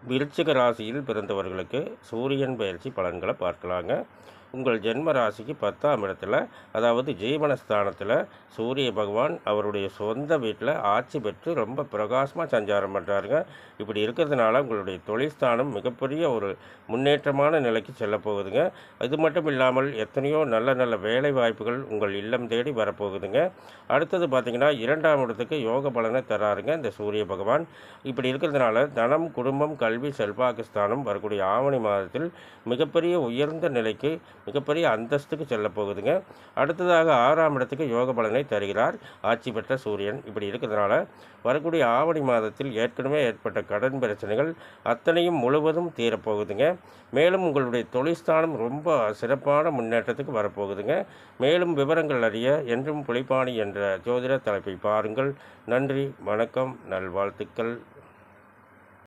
விருச்சிக ராசியில் பிறந்தவர்களுக்கு சூரியன் பெயர்ச்சி பலன்களை பார்க்கலாங்க. உங்கள் ஜென்ம ராசிக்கு 10ஆம் இடத்துல, அதாவது ஜீவனஸ்தானத்தில் சூரிய பகவான் அவருடைய சொந்த வீட்டில் ஆட்சி பெற்று ரொம்ப பிரகாசமாக சஞ்சாரம் பண்ணுறாருங்க. இப்படி இருக்கிறதுனால உங்களுடைய தொழில் ஸ்தானம் மிகப்பெரிய ஒரு முன்னேற்றமான நிலைக்கு செல்ல போகுதுங்க. இது மட்டும் இல்லாமல் எத்தனையோ நல்ல நல்ல வேலை வாய்ப்புகள் உங்கள் இல்லம் தேடி வரப்போகுதுங்க. அடுத்தது பார்த்திங்கன்னா 2ஆம் இடத்துக்கு யோக பலனை தராருங்க இந்த சூரிய பகவான். இப்படி இருக்கிறதுனால தனம், குடும்பம், கல்வி, செல்வாக்குஸ்தானம் வரக்கூடிய ஆவணி மாதத்தில் மிகப்பெரிய உயர்ந்த நிலைக்கு, மிகப்பெரிய அந்தஸ்துக்கு செல்ல போகுதுங்க. அடுத்ததாக 6ஆம் இடத்துக்கு யோக பலனை தருகிறார் ஆட்சி பெற்ற சூரியன். இப்படி இருக்கிறதுனால வரக்கூடிய ஆவணி மாதத்தில் ஏற்கனவே ஏற்பட்ட கடன் பிரச்சனைகள் அத்தனையும் முழுவதும் தீரப்போகுதுங்க. மேலும் உங்களுடைய தொழில்ஸ்தானம் ரொம்ப சிறப்பான முன்னேற்றத்துக்கு வரப்போகுதுங்க. மேலும் விவரங்கள் அறிய என்றும் புலிப்பாணி என்ற ஜோதிட தலைப்பை பாருங்கள். நன்றி, வணக்கம், நல்வாழ்த்துக்கள்.